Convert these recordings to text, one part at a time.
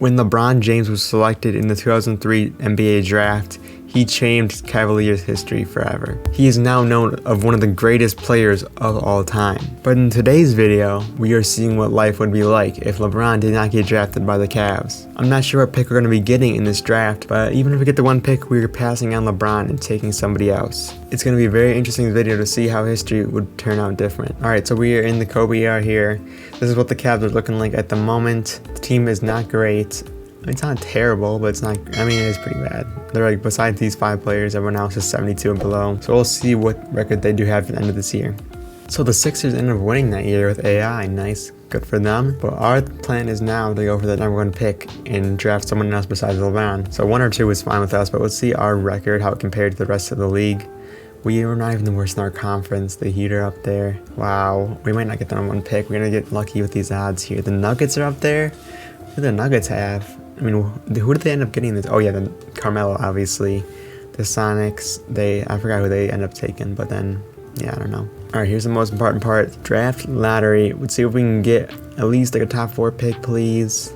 When LeBron James was selected in the 2003 NBA draft, he changed Cavaliers history forever. He is now known as one of the greatest players of all time. But in today's video, we are seeing what life would be like if LeBron did not get drafted by the Cavs. I'm not sure what pick we're going to be getting in this draft, but even if we get the one pick, we're passing on LeBron and taking somebody else. It's going to be a very interesting video to see how history would turn out different. Alright, so we are in the Kobe era here. This is what the Cavs are looking like at the moment. The team is not great. It's not terrible, but it's not, I mean, it is pretty bad. They're like, besides these 5 players, everyone else is 72 and below. So we'll see what record they do have at the end of this year. So the Sixers ended up winning that year with AI. Nice, good for them. But our plan is now to go for the number 1 pick and draft someone else besides LeBron. So 1 or 2 is fine with us, but let's see our record, how it compared to the rest of the league. We were not even the worst in our conference. The Heat are up there. Wow, we might not get the number 1 pick. We're gonna get lucky with these odds here. The Nuggets are up there. What do the Nuggets have? I mean, who did they end up getting this? Oh yeah, the Carmelo, obviously. The Sonics, I forgot who they ended up taking, but then, yeah, I don't know. All right, here's the most important part. Draft lottery. Let's see if we can get at least like a top 4 pick, please.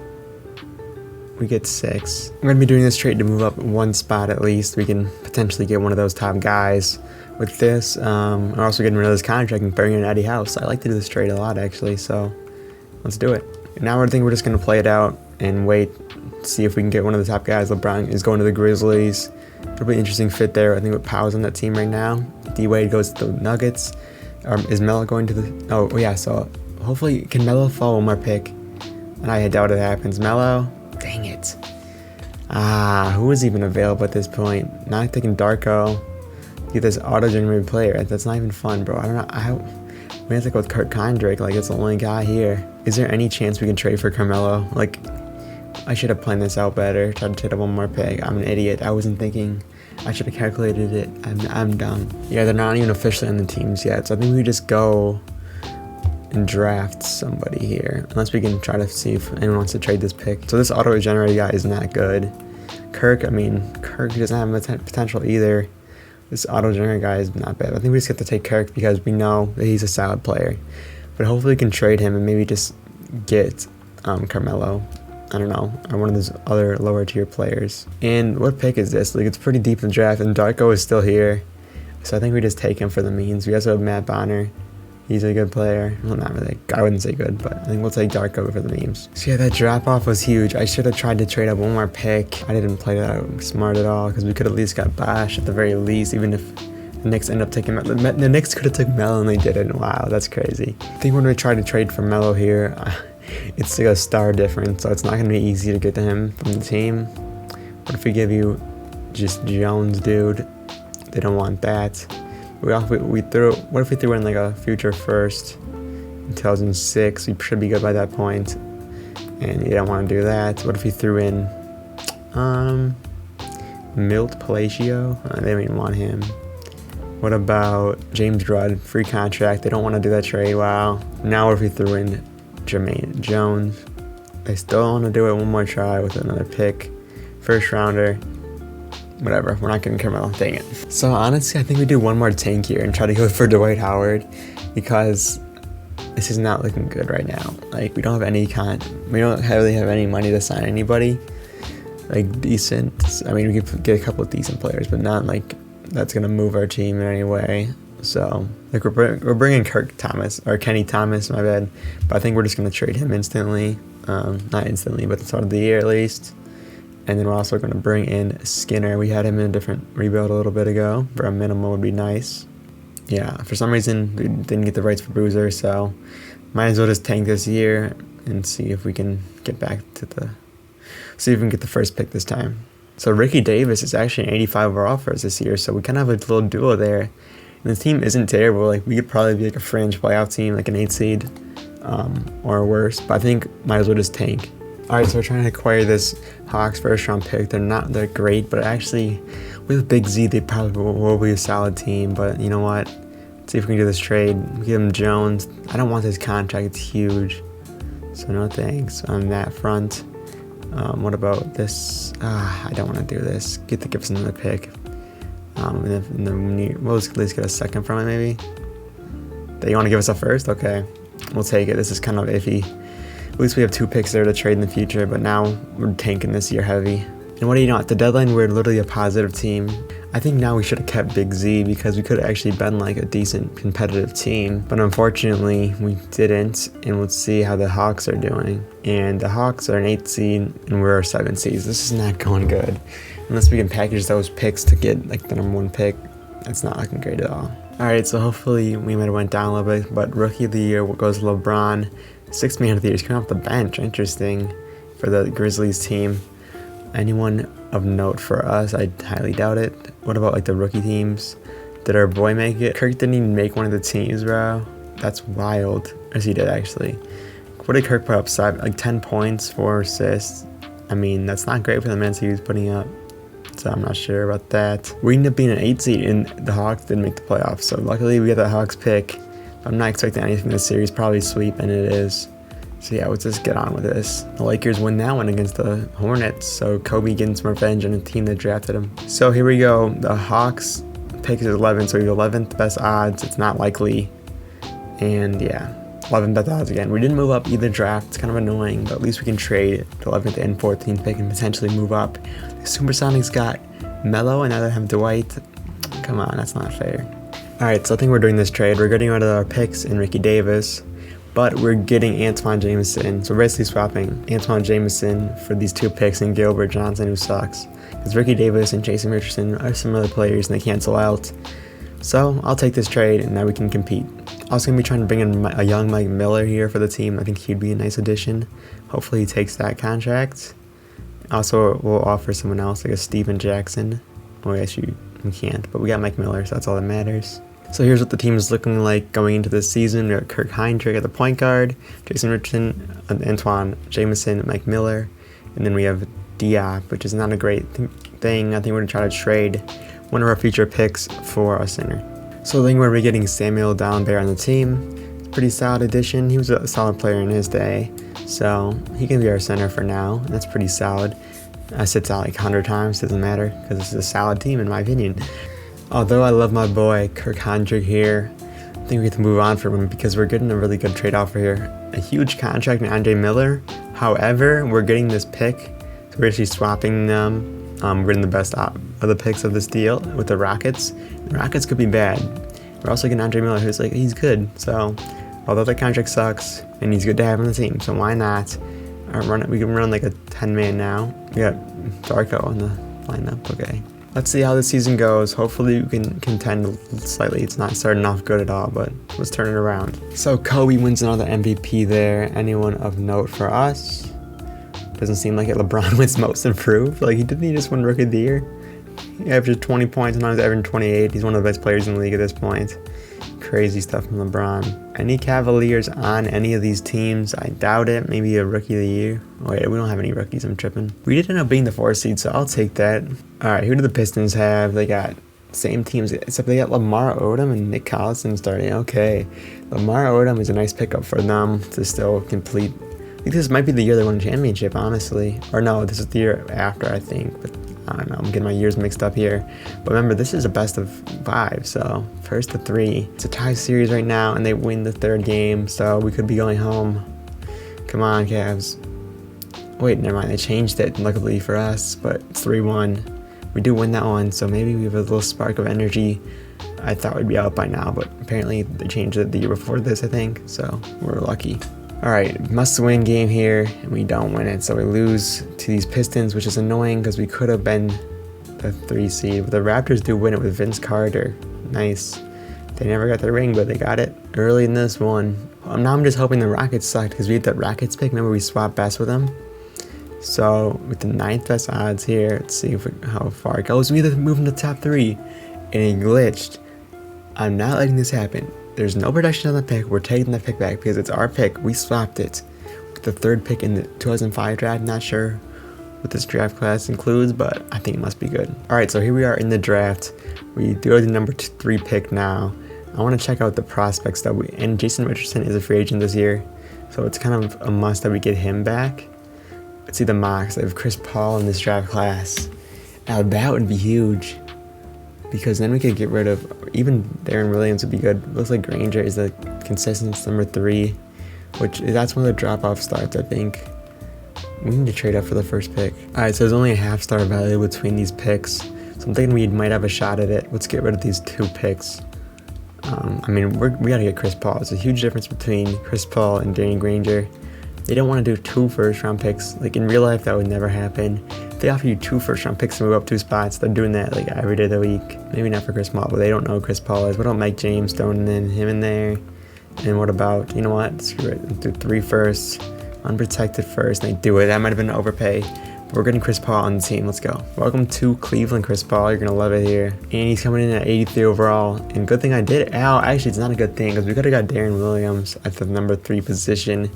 We get 6. I'm gonna be doing this trade to move up 1 spot at least. We can potentially get one of those top guys. With this, I'm also getting rid of this contract and bringing in Eddie House. I like to do this trade a lot, actually, so let's do it. Now I think we're just gonna play it out and wait, see if we can get one of the top guys. LeBron is going to the Grizzlies. It'll be an interesting fit there. I think with Powell's on that team right now. D-Wade goes to the Nuggets. Is Melo going to the... Oh, yeah, so hopefully... Can Melo fall 1 more pick? And I doubt it happens. Melo? Dang it. Who is even available at this point? Not thinking Darko. Get this auto-generated player. That's not even fun, bro. I don't know. We have to go with Kurt Kendrick. Like, it's the only guy here. Is there any chance we can trade for Carmelo? Like... I should have planned this out better. Tried to trade 1 more pick. I'm an idiot. I wasn't thinking. I should have calculated it. I'm dumb. Yeah, they're not even officially on the teams yet. So I think we just go and draft somebody here. Unless we can try to see if anyone wants to trade this pick. So this auto-regenerated guy is not good. Kirk doesn't have potential either. This auto-generated guy is not bad. I think we just get to take Kirk because we know that he's a solid player. But hopefully we can trade him and maybe just get Carmelo. I don't know, or one of those other lower tier players. And what pick is this? Like, it's pretty deep in the draft, and Darko is still here. So I think we just take him for the means. We also have Matt Bonner. He's a good player. Well, not really. I wouldn't say good, but I think we'll take Darko for the memes. So yeah, that drop off was huge. I should have tried to trade up 1 more pick. I didn't play that smart at all, because we could at least got Bosh at the very least, even if the Knicks end up taking Melo. The Knicks could have took Melo and they didn't. Wow, that's crazy. I think when we try to trade for Melo here, it's like a star difference, so it's not going to be easy to get to him from the team. What if we give you just Jones, dude? They don't want that. What if we threw in like a future first in 2006? We should be good by that point, and you don't want to do that. What if we threw in Milt Palacio? They don't even want him. What about James Rudd, free contract? They don't want to do that trade. Wow. Now what if we threw in Jermaine Jones? They still want to do it 1 more try with another pick. First rounder. Whatever. We're not getting Carmelo. Dang it. So honestly, I think we do 1 more tank here and try to go for Dwight Howard, because this is not looking good right now. Like, we don't have any we don't really have any money to sign anybody like decent. I mean, we could get a couple of decent players, but not like that's gonna move our team in any way. So, like, we're bringing Kenny Thomas, my bad. But I think we're just going to trade him instantly. Not instantly, but at the start of the year at least. And then we're also going to bring in Skinner. We had him in a different rebuild a little bit ago. For a minimum would be nice. Yeah, for some reason, we didn't get the rights for Bruiser, so might as well just tank this year and see if we can get back to see if we can get the first pick this time. So Ricky Davis is actually an 85 overall for us this year, so we kind of have a little duo there. And the team isn't terrible. Like, we could probably be like a fringe playoff team, like an 8 seed, or worse. But I think might as well just tank. All right, so we're trying to acquire this Hawks first round pick. They're great, but actually with Big Z, they probably will be a solid team. But you know what? Let's see if we can do this trade. Give him Jones. I don't want this contract. It's huge. So no thanks on that front. What about this? I don't want to do this. Give us another pick. And then we'll just at least get a second from it, maybe. They want to give us a first? Okay. We'll take it. This is kind of iffy. At least we have 2 picks there to trade in the future, but now we're tanking this year heavy. And what do you know, at the deadline, we're literally a positive team. I think now we should have kept Big Z because we could have actually been like a decent competitive team. But unfortunately, we didn't. And let's see how the Hawks are doing. And the Hawks are an 8 seed and we're a 7 seed. This is not going good. Unless we can package those picks to get like the #1 pick, that's not looking great at all. Alright, so hopefully we might have went down a little bit. But Rookie of the Year goes LeBron. 6th Man of the Year is coming off the bench. Interesting for the Grizzlies team. Anyone of note for us? I highly doubt it. What about like the rookie teams? Did our boy make it? Kirk didn't even make one of the teams, bro. That's wild. As he did, actually. What did Kirk put up? Like 10 points, 4 assists. I mean, that's not great for the minutes he was putting up. So I'm not sure about that. We ended up being an 8 seed and the Hawks didn't make the playoffs. So luckily we got the Hawks pick. I'm not expecting anything in this series. Probably sweep, and it is. So yeah, let's just get on with this. The Lakers win that one against the Hornets, so Kobe getting some revenge on the team that drafted him. So here we go. The Hawks pick is 11, so we have 11th best odds. It's not likely. And yeah, 11th best odds again. We didn't move up either draft. It's kind of annoying, but at least we can trade the 11th and 14th pick and potentially move up. The Supersonics got Melo and now they have Dwight. Come on, that's not fair. Alright, so I think we're doing this trade. We're getting rid of our picks in Ricky Davis. But we're getting Antoine Jameson. So we're basically swapping Antoine Jameson for these 2 picks and Gilbert Johnson, who sucks. Because Ricky Davis and Jason Richardson are some other players and they cancel out. So I'll take this trade and now we can compete. Also going to be trying to bring in a young Mike Miller here for the team. I think he'd be a nice addition. Hopefully he takes that contract. Also, we'll offer someone else like a Steven Jackson. Well, I guess we can't, but we got Mike Miller, so that's all that matters. So here's what the team is looking like going into this season. We got Kirk Heinrich at the point guard, Jason Richardson, Antoine Jameson, Mike Miller, and then we have Diop, which is not a great thing. I think we're going to try to trade one of our future picks for a center. So I think we're getting Samuel Dallenberg on the team. It's a pretty solid addition. He was a solid player in his day, so he can be our center for now, and that's pretty solid. I sits out like 100 times, doesn't matter, because this is a solid team in my opinion. Although I love my boy Kirk Heinrich here, I think we have to move on from him because we're getting a really good trade offer here. A huge contract in Andre Miller. However, we're getting this pick, so we're actually swapping them. We're getting the best of the picks of this deal with the Rockets. The Rockets could be bad. We're also getting Andre Miller, who's like, he's good. So, although the contract sucks, and he's good to have on the team, so why not? We can run like a 10-man now. We got Darko on the lineup, okay. Let's see how this season goes. Hopefully we can contend slightly. It's not starting off good at all, but let's turn it around. So Kobe wins another MVP there. Anyone of note for us? Doesn't seem like it. LeBron wins most improved. Like, didn't he just win Rookie of the Year? He averaged 20 points, and now he's averaging 28. He's one of the best players in the league at this point. Crazy stuff from LeBron. Any Cavaliers on any of these teams? I doubt it. Maybe a Rookie of the Year. Oh wait, we don't have any rookies. I'm tripping. We did end up being the 4th seed, so I'll take that. Alright, who do the Pistons have? They got same teams, except they got Lamar Odom and Nick Collison starting. Okay. Lamar Odom is a nice pickup for them to still complete. I think this might be the year they won a championship, honestly. Or no, this is the year after, I think. But I don't know, I'm getting my years mixed up here. But remember, this is a best of 5, so first to 3. It's a tie series right now, and they win the 3rd game, so we could be going home. Come on, Cavs. Wait, never mind, they changed it, luckily for us, but it's 3-1. We do win that one, so maybe we have a little spark of energy. I thought we'd be out by now, but apparently they changed it the year before this, I think, so we're lucky. Alright, must-win game here, and we don't win it, so we lose to these Pistons, which is annoying because we could have been the 3 seed. But the Raptors do win it with Vince Carter. Nice. They never got the ring, but they got it early in this one. Now I'm just hoping the Rockets sucked because we had that Rockets pick. Remember, we swapped best with them? So, with the 9th best odds here, let's see how far it goes. We either move into the top 3, and it glitched. I'm not letting this happen. There's no protection on the pick. We're taking the pick back because it's our pick. We swapped it with the 3rd pick in the 2005 draft. Not sure what this draft class includes, but I think it must be good. Alright, so here we are in the draft. We do have the number 3 pick now. I want to check out the prospects that and Jason Richardson is a free agent this year, so it's kind of a must that we get him back. Let's see the mocks. I have Chris Paul in this draft class. Now that would be huge, because then we could get rid of, even Darren Williams would be good. Looks like Granger is the consistent number 3. That's when the drop-off starts, I think. We need to trade up for the first pick. Alright, so there's only a half-star value between these picks. So I'm thinking we might have a shot at it. Let's get rid of these 2 picks. We gotta get Chris Paul. It's a huge difference between Chris Paul and Danny Granger. They don't want to do 2 first-round picks. Like, in real life, that would never happen. If they offer you 2 first-round picks to move up 2 spots, they're doing that, like, every day of the week. Maybe not for Chris Paul, but they don't know who Chris Paul is. What about Mike James throwing him in there? And what about, you know what? Screw it. Do 3 firsts. Unprotected first. They do it. That might have been an overpay. But we're getting Chris Paul on the team. Let's go. Welcome to Cleveland, Chris Paul. You're going to love it here. And he's coming in at 83 overall. And good thing I did. Actually, it's not a good thing because we could have got Darren Williams at the number 3 position.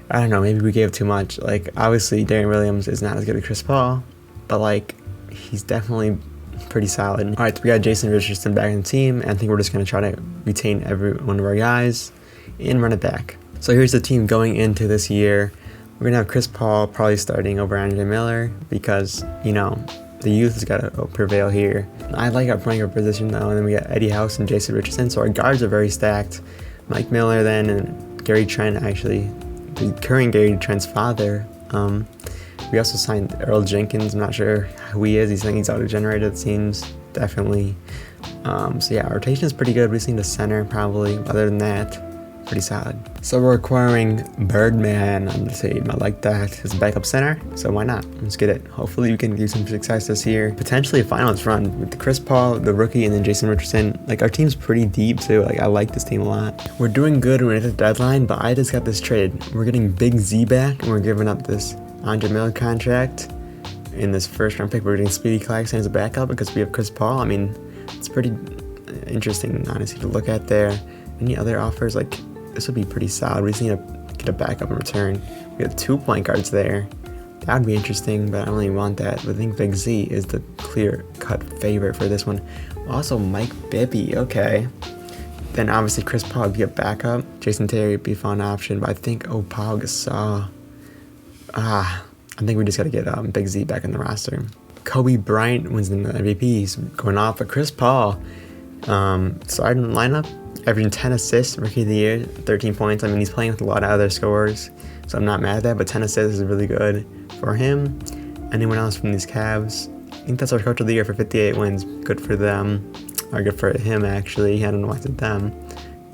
I don't know, maybe we gave too much. Like, obviously, Darren Williams is not as good as Chris Paul, but, like, he's definitely pretty solid. All right, so we got Jason Richardson back in the team, and I think we're just going to try to retain every one of our guys and run it back. So here's the team going into this year. We're going to have Chris Paul probably starting over Andre Miller because, you know, the youth has got to prevail here. I like our point guard position, though, and then we got Eddie House and Jason Richardson, so our guards are very stacked. Mike Miller then, and Gary Trent, actually. The current Gary Trent's father. We also signed Earl Jenkins. I'm not sure who he is. He's saying he's auto-generated, it seems. Definitely. So yeah, our rotation is pretty good. We just need a center, probably. Other than that, pretty solid. So we're acquiring Birdman on the team. I like that as a backup center, so why not? Let's get it. Hopefully we can do some success this year. Potentially a finals run with Chris Paul, the rookie, and then Jason Richardson. Like, our team's pretty deep too. Like, I like this team a lot. We're doing good when it's the deadline, but I just got this trade. We're getting Big Z back, and we're giving up this Andre Miller contract. In this first round pick, we're getting Speedy Claxton as a backup because we have Chris Paul. I mean, it's pretty interesting, honestly, to look at there. Any other offers? Like, this would be pretty solid. We just need to get a backup in return. We have 2 point guards there. That would be interesting, but I don't really want that. But I think Big Z is the clear-cut favorite for this one. Also, Mike Bibby. Okay. Then obviously Chris Paul would be a backup. Jason Terry would be a fun option, but I think Paul Gasol. I think we just got to get Big Z back in the roster. Kobe Bryant wins the MVP. He's going off, but Chris Paul starting lineup. Averaging 10 assists, Rookie of the Year, 13 points. I mean, he's playing with a lot of other scorers, so I'm not mad at that, but 10 assists is really good for him. Anyone else from these Cavs? I think that's our Coach of the Year for 58 wins. Good for them, or good for him, actually. I don't know what's at them,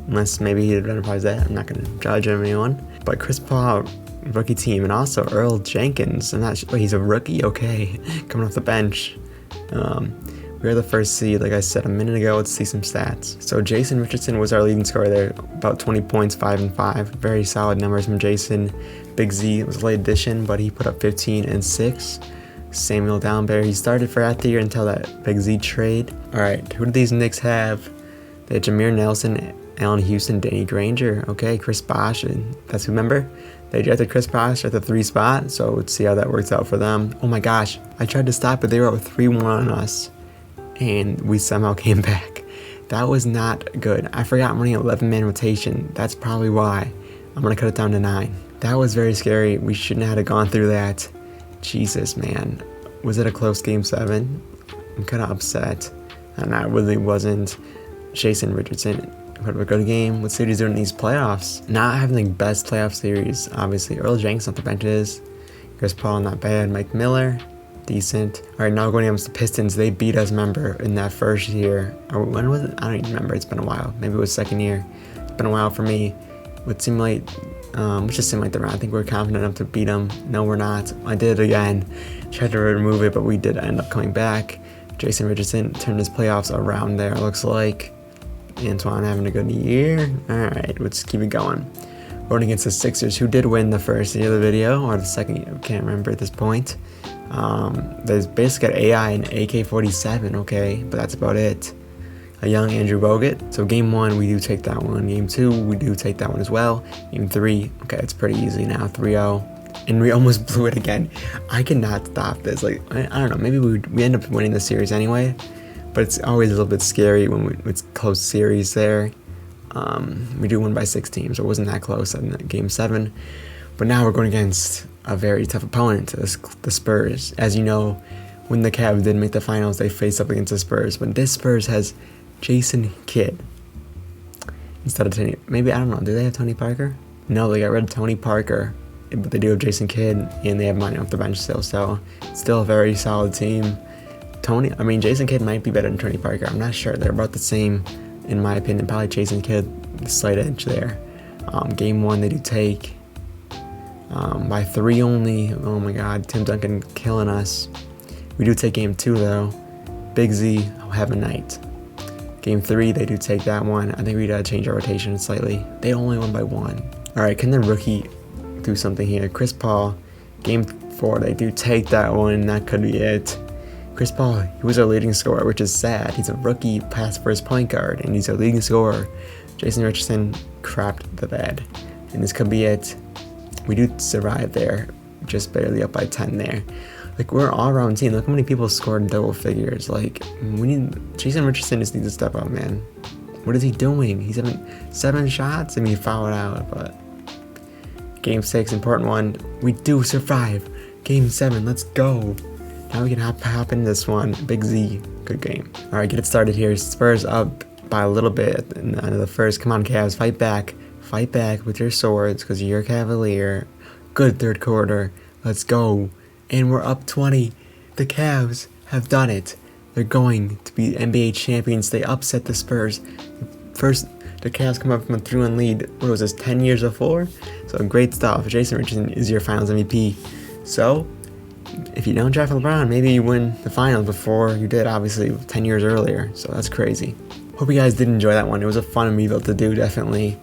unless maybe he identifies that. I'm not going to judge anyone. But Chris Paul, rookie team, and also Earl Jenkins. I'm not sure. He's a rookie? Okay, coming off the bench. We're the first seed, like I said a minute ago. Let's see some stats. So Jason Richardson was our leading scorer there, about 20 points, 5 and 5. Very solid numbers from Jason. Big Z was a late addition, but he put up 15 and 6. Samuel Downbear, he started for half the year until that Big Z trade. All right, who do these Knicks have? They had Jameer Nelson, Allen Houston, Danny Granger. Okay, Chris Bosh, and that's who, remember? They drafted Chris Bosh at the 3 spot, so let's see how that works out for them. Oh my gosh, I tried to stop, but they were up 3-1 on us. And we somehow came back. That was not good. I forgot I'm running an 11-man rotation. That's probably why. I'm going to cut it down to 9. That was very scary. We shouldn't have gone through that. Jesus, man. Was it a close game 7? I'm kind of upset. And I really wasn't. Jason Richardson put up a good game. What series doing in these playoffs? Not having the best playoff series, obviously. Earl Jenkins off the bench is. Chris Paul, not bad. Mike Miller, decent. All right, now going against the Pistons. They beat us, remember, in that first year. Or when was it? I don't even remember. It's been a while. Maybe it was second year. It's been a while for me. Let's just simulate the round. I think we're confident enough to beat them. No, we're not. I did it again. Tried to remove it, but we did end up coming back. Jason Richardson turned his playoffs around there, looks like. Antoine having a good year. All right, let's keep it going. Going against the Sixers, who did win the first year of the video, or the second year, I can't remember at this point. There's basically got AI and AK-47, okay, but that's about it. A young Andrew Bogut. So game 1, we do take that one. Game 2, we do take that one as well. Game 3, okay, it's pretty easy now, 3-0. And we almost blew it again. I cannot stop this. Like, I don't know, maybe we end up winning the series anyway, but it's always a little bit scary when it's close series there. We do win by 6 teams. It wasn't that close in game 7. But now we're going against a very tough opponent, the Spurs. As you know, when the Cavs did make the finals, they faced up against the Spurs. But this Spurs has Jason Kidd instead of Tony. Maybe, I don't know. Do they have Tony Parker? No, they got rid of Tony Parker, but they do have Jason Kidd, and they have Money off the bench still, so it's still a very solid team. Jason Kidd might be better than Tony Parker. I'm not sure. They're about the same, in my opinion. Probably Jason Kidd, the slight edge there. Game 1, they do take by 3 only. Oh my God, Tim Duncan killing us. We do take game 2 though. Big Z, have a night. Game 3, they do take that one. I think we gotta change our rotation slightly. They only won by 1. All right, can the rookie do something here? Chris Paul, game 4, they do take that one. That could be it. Chris Paul, he was our leading scorer, which is sad. He's a rookie pass first point guard, and he's our leading scorer. Jason Richardson crapped the bed, and this could be it. We do survive there, just barely up by 10 there. Like, we're an all-around team. Look how many people scored in double figures. Like, Jason Richardson just needs to step up, man. What is he doing? He's having 7 shots. He fouled out, but game 6, important one. We do survive. Game 7, let's go. Now we can hop in this one. Big Z, good game. All right, get it started here. Spurs up by a little bit at the end of the first. Come on, Cavs, fight back. Fight back with your swords because you're a Cavalier. Good third quarter. Let's go. And we're up 20. The Cavs have done it. They're going to be NBA champions. They upset the Spurs. First, the Cavs come up from a 3-1 lead. What was this, 10 years before? So great stuff. Jason Richardson is your finals MVP. So, if you don't draft LeBron, maybe you win the finals before you did, obviously, 10 years earlier. So that's crazy. Hope you guys did enjoy that one. It was a fun rebuild to do, definitely.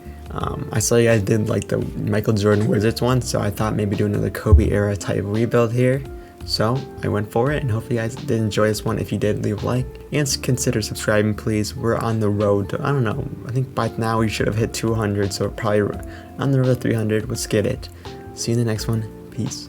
I saw you guys did like the Michael Jordan Wizards one, so I thought maybe do another Kobe Era type rebuild here. So I went for it, and hopefully you guys did enjoy this one. If you did, leave a like and consider subscribing, please. We're on the road to, I don't know, I think by now we should have hit 200, so we're probably on the road to 300. Let's get it. See you in the next one. Peace.